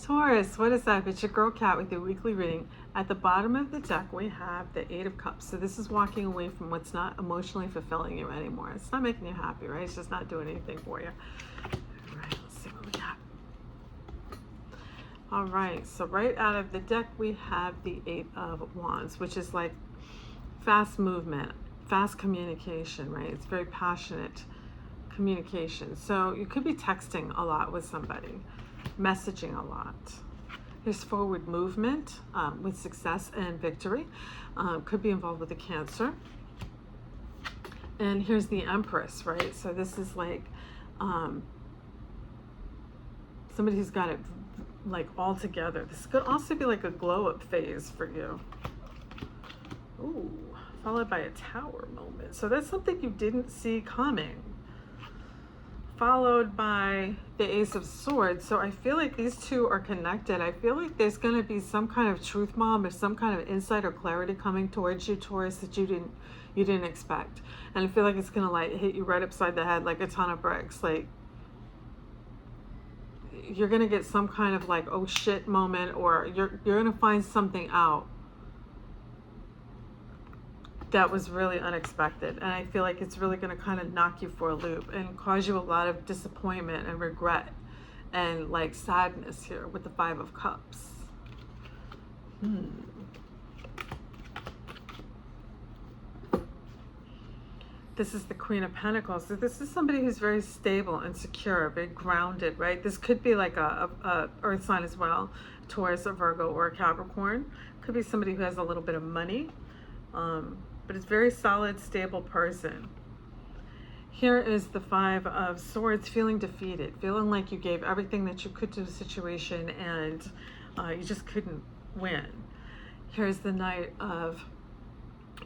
Taurus, what is up? It's your girl Kat with your weekly reading. At the bottom of the deck, we have the Eight of Cups. So this is walking away from what's not emotionally fulfilling you anymore. It's not making you happy, right? It's just not doing anything for you. All right, let's see what we got. All right, so right out of the deck, we have the Eight of Wands, which is like fast movement, fast communication, right? It's very passionate communication. So you could be texting a lot with somebody, messaging a lot. There's forward movement with success and victory. Could be involved with a Cancer. And here's the Empress, right? So this is like somebody who's got it like all together. This could also be like a glow up phase for you. Ooh, followed by a Tower moment. So that's something you didn't see coming. Followed by the Ace of Swords. So I feel like these two are connected. I feel like there's going to be some kind of truth bomb or some kind of insight or clarity coming towards you, Taurus, that you didn't expect. And I feel like it's going to like hit you right upside the head like a ton of bricks. Like you're going to get some kind of like oh shit moment, or you're going to find something out that was really unexpected. And I feel like it's really going to kind of knock you for a loop and cause you a lot of disappointment and regret and like sadness here with the Five of Cups. This is the Queen of Pentacles. So this is somebody who's very stable and secure, very grounded, right? This could be like a earth sign as well, Taurus, a Virgo, or a Capricorn. Could be somebody who has a little bit of money, but it's very solid, stable person. Here is the Five of Swords, feeling defeated, feeling like you gave everything that you could to the situation and you just couldn't win. Here's the Knight of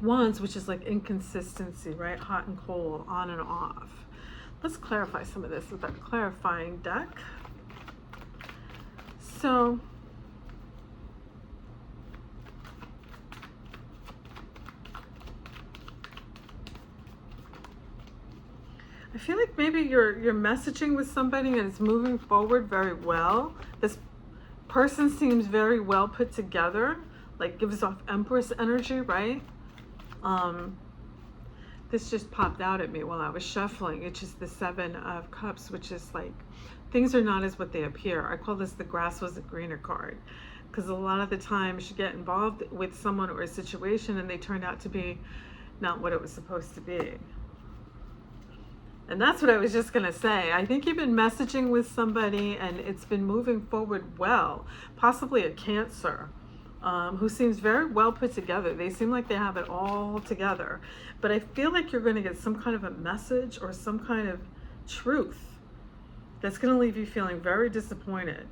Wands, which is like inconsistency, right? Hot and cold, on and off. Let's clarify some of this with our clarifying deck. So I feel like maybe you're messaging with somebody and it's moving forward very well. This person seems very well put together, like gives off Empress energy, right? This just popped out at me while I was shuffling. It's just the Seven of Cups, which is like things are not as what they appear. I call this the grass wasn't greener card, because a lot of the times you get involved with someone or a situation and they turned out to be not what it was supposed to be. And that's what I was just going to say. I think you've been messaging with somebody and it's been moving forward well, possibly a Cancer, who seems very well put together. They seem like they have it all together. But I feel like you're going to get some kind of a message or some kind of truth that's going to leave you feeling very disappointed.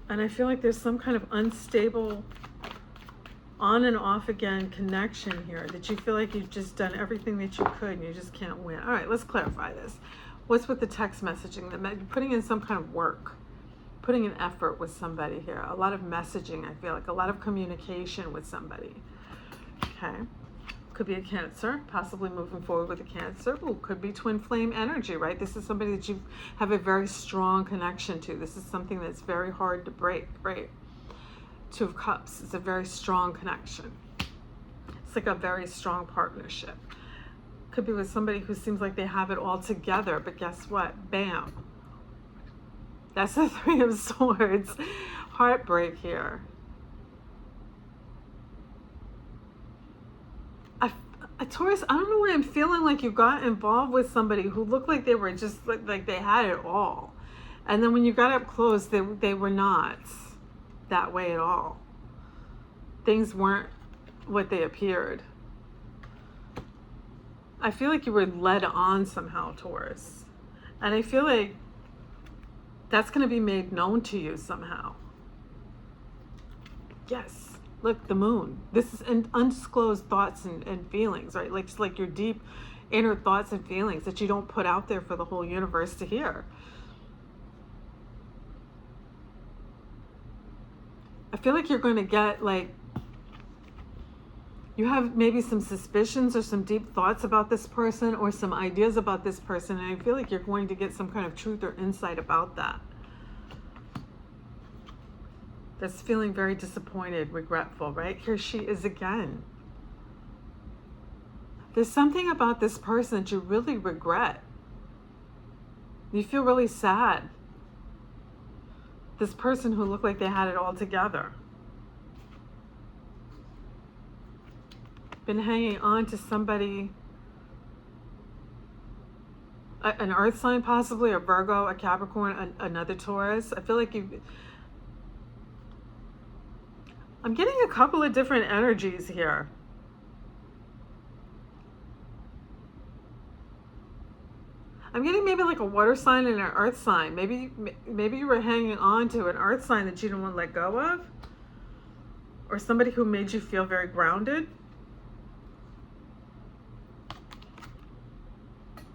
And I feel like there's some kind of unstable on and off again connection here, that you feel like you've just done everything that you could and you just can't win. All right, let's clarify this. What's with the text messaging? Putting in some kind of work, putting in effort with somebody here. A lot of messaging, I feel like a lot of communication with somebody. Okay, could be a Cancer, possibly moving forward with a Cancer. Ooh, could be twin flame energy, right? This is somebody that you have a very strong connection to. This is something that's very hard to break, right? Two of Cups is a very strong connection. It's like a very strong partnership. Could be with somebody who seems like they have it all together, but guess what? Bam. That's the Three of Swords. Heartbreak here. Taurus, I don't know why I'm feeling like you got involved with somebody who looked like they were just like they had it all. And then when you got up close, they were not that way at all. Things weren't what they appeared. I feel like you were led on somehow, Taurus. And I feel like that's going to be made known to you somehow. Yes. Look, the Moon. This is undisclosed thoughts and feelings, right? Like just like your deep inner thoughts and feelings that you don't put out there for the whole universe to hear. I feel like you're going to get like You have maybe some suspicions or some deep thoughts about this person or some ideas about this person, and I feel like you're going to get some kind of truth or insight about that. That's feeling very disappointed, regretful, right? Here she is again. There's something about this person that you really regret. You feel really sad. This person who looked like they had it all together. Been hanging on to somebody, an earth sign possibly, a Virgo, a Capricorn, another Taurus. I feel like I'm getting a couple of different energies here. I'm getting maybe like a water sign and an earth sign. Maybe you were hanging on to an earth sign that you didn't want to let go of, or somebody who made you feel very grounded.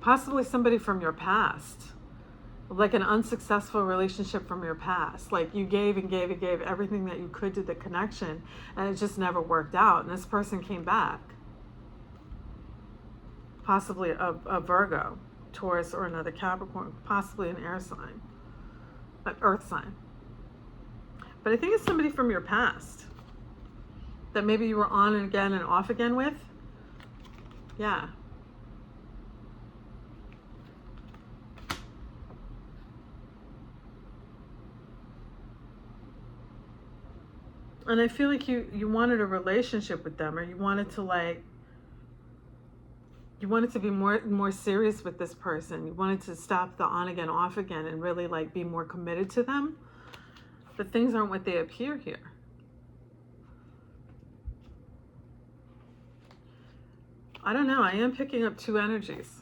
Possibly somebody from your past, like an unsuccessful relationship from your past. Like you gave and gave and gave everything that you could to the connection, and it just never worked out, and this person came back. Possibly a Virgo, Taurus, or another Capricorn, possibly an air sign, an earth sign. But I think it's somebody from your past that maybe you were on and again and off again with. Yeah. And I feel like you wanted a relationship with them, or you wanted to be more serious with this person. You wanted to stop the on again, off again, and really like be more committed to them. But things aren't what they appear here. I don't know. I am picking up two energies.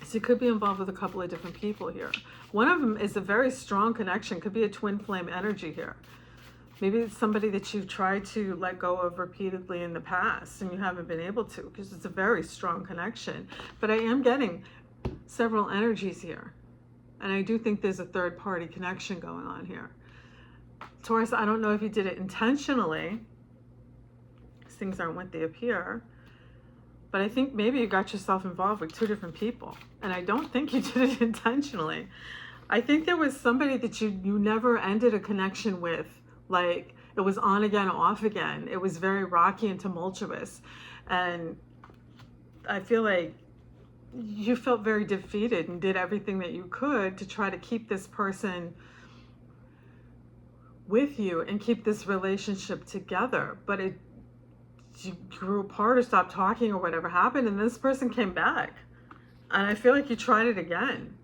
So you could be involved with a couple of different people here. One of them is a very strong connection. Could be a twin flame energy here. Maybe it's somebody that you've tried to let go of repeatedly in the past and you haven't been able to, because it's a very strong connection. But I am getting several energies here. And I do think there's a third party connection going on here. Taurus, I don't know if you did it intentionally. Things aren't what they appear. But I think maybe you got yourself involved with two different people. And I don't think you did it intentionally. I think there was somebody that you never ended a connection with. Like it was on again, off again. It was very rocky and tumultuous. And I feel like you felt very defeated and did everything that you could to try to keep this person with you and keep this relationship together. But you grew apart or stopped talking or whatever happened, and this person came back. And I feel like you tried it again.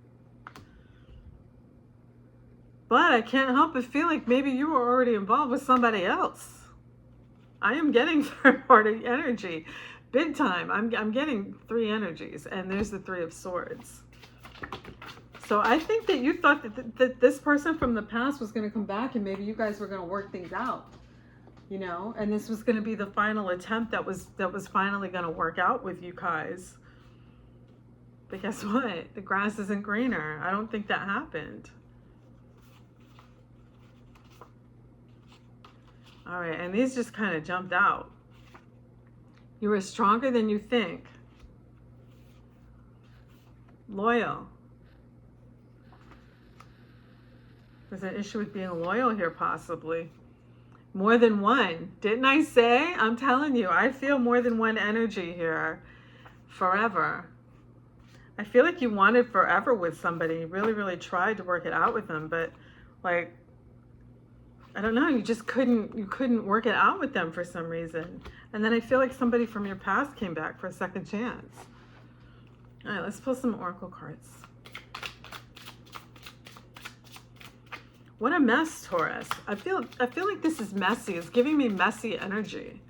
But I can't help but feel like maybe you were already involved with somebody else. I am getting third party energy, big time. I'm getting three energies, and there's the Three of Swords. So I think that you thought that this person from the past was going to come back, and maybe you guys were going to work things out, you know, and this was going to be the final attempt that was finally going to work out with you guys. But guess what? The grass isn't greener. I don't think that happened. All right, and these just kind of jumped out. You were stronger than you think. Loyal. There's an issue with being loyal here, possibly. More than one. Didn't I say? I'm telling you, I feel more than one energy here. Forever. I feel like you wanted forever with somebody. You really, really tried to work it out with them, but like, I don't know, you just couldn't work it out with them for some reason. And then I feel like somebody from your past came back for a second chance. All right, let's pull some oracle cards. What a mess, Taurus. I feel like this is messy. It's giving me messy energy.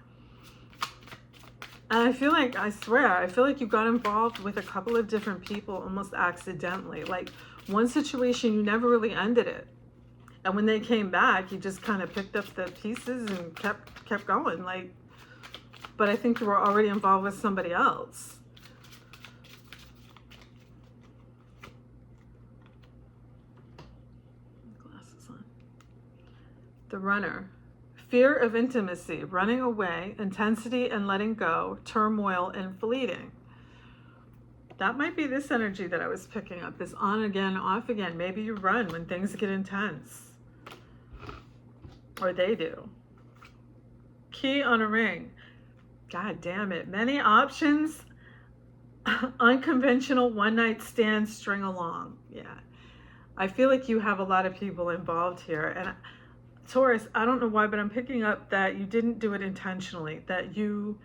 And I feel like you got involved with a couple of different people almost accidentally. Like one situation, you never really ended it. And when they came back, you just kind of picked up the pieces and kept going. Like, but I think you were already involved with somebody else. Glasses on. The Runner. Fear of intimacy, running away, intensity and letting go, turmoil and fleeting. That might be this energy that I was picking up, this on again, off again. Maybe you run when things get intense. Or they do. Key on a ring. God damn it. Many options. Unconventional one-night stand, string along. Yeah. I feel like you have a lot of people involved here. And Taurus, I don't know why, but I'm picking up that you didn't do it intentionally. That you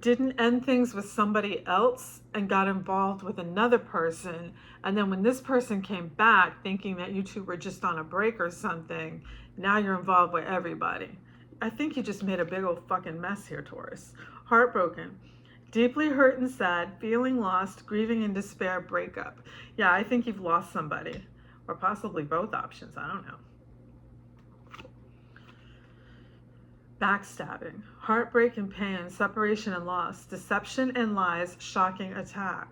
didn't end things with somebody else and got involved with another person. And then when this person came back thinking that you two were just on a break or something, now you're involved with everybody. I think you just made a big old fucking mess here, Taurus. Heartbroken. Deeply hurt and sad, feeling lost, grieving in despair, breakup. Yeah, I think you've lost somebody. Or possibly both options. I don't know. Backstabbing, heartbreak and pain, separation and loss, deception and lies, shocking attack.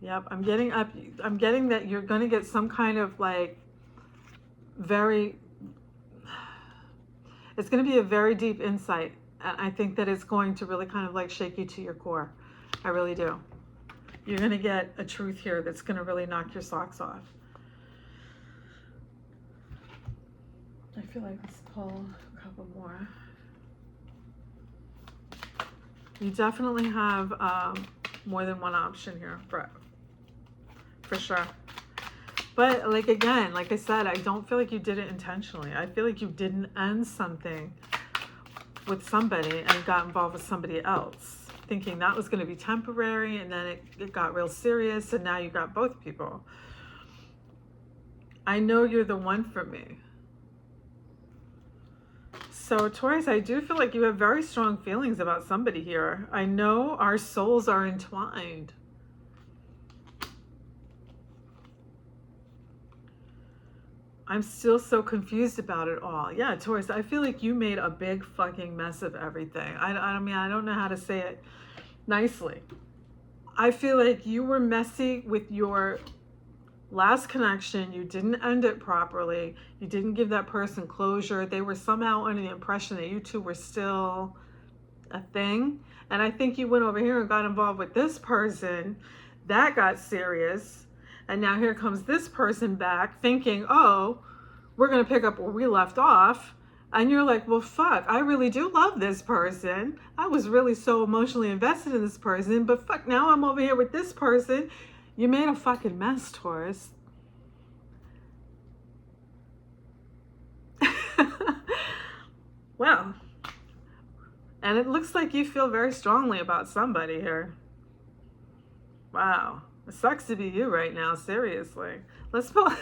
Yep, I'm getting that you're going to get some kind of like it's going to be a very deep insight. And I think that it's going to really kind of like shake you to your core. I really do. You're going to get a truth here that's going to really knock your socks off. I feel like let's pull a couple more. You definitely have more than one option here, for sure. But like again, like I said, I don't feel like you did it intentionally. I feel like you didn't end something with somebody and got involved with somebody else, thinking that was going to be temporary, and then it got real serious, and now you got both people. I know you're the one for me. So Taurus, I do feel like you have very strong feelings about somebody here. I know our souls are entwined. I'm still so confused about it all. Yeah, Taurus, I feel like you made a big fucking mess of everything. I mean, I don't know how to say it nicely. I feel like you were messy with your last connection. You didn't end it properly. You didn't give that person closure. They were somehow under the impression that you two were still a thing. And I think you went over here and got involved with this person. That got serious. And now here comes this person back thinking, oh, we're going to pick up where we left off. And you're like, well, fuck, I really do love this person. I was really so emotionally invested in this person. But fuck, now I'm over here with this person. You made a fucking mess, Taurus. Well, and it looks like you feel very strongly about somebody here. Wow. It sucks to be you right now, seriously. Let's pull.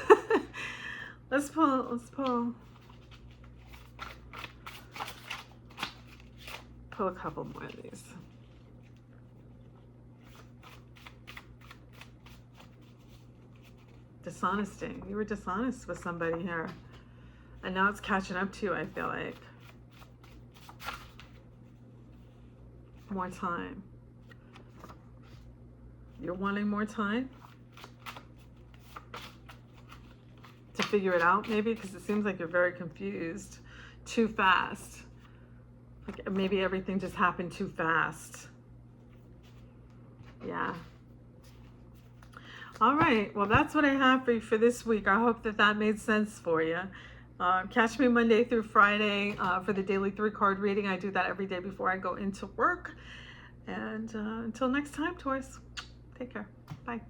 Let's pull a couple more of these. Dishonesty. You were dishonest with somebody here. And now it's catching up to you, I feel like. More time. You're wanting more time to figure it out, maybe, because it seems like you're very confused. Too fast. Like maybe everything just happened too fast. Yeah. All right. Well, that's what I have for you for this week. I hope that made sense for you. Catch me Monday through Friday for the daily 3-card reading. I do that every day before I go into work. And until next time, Taurus. Take care. Bye.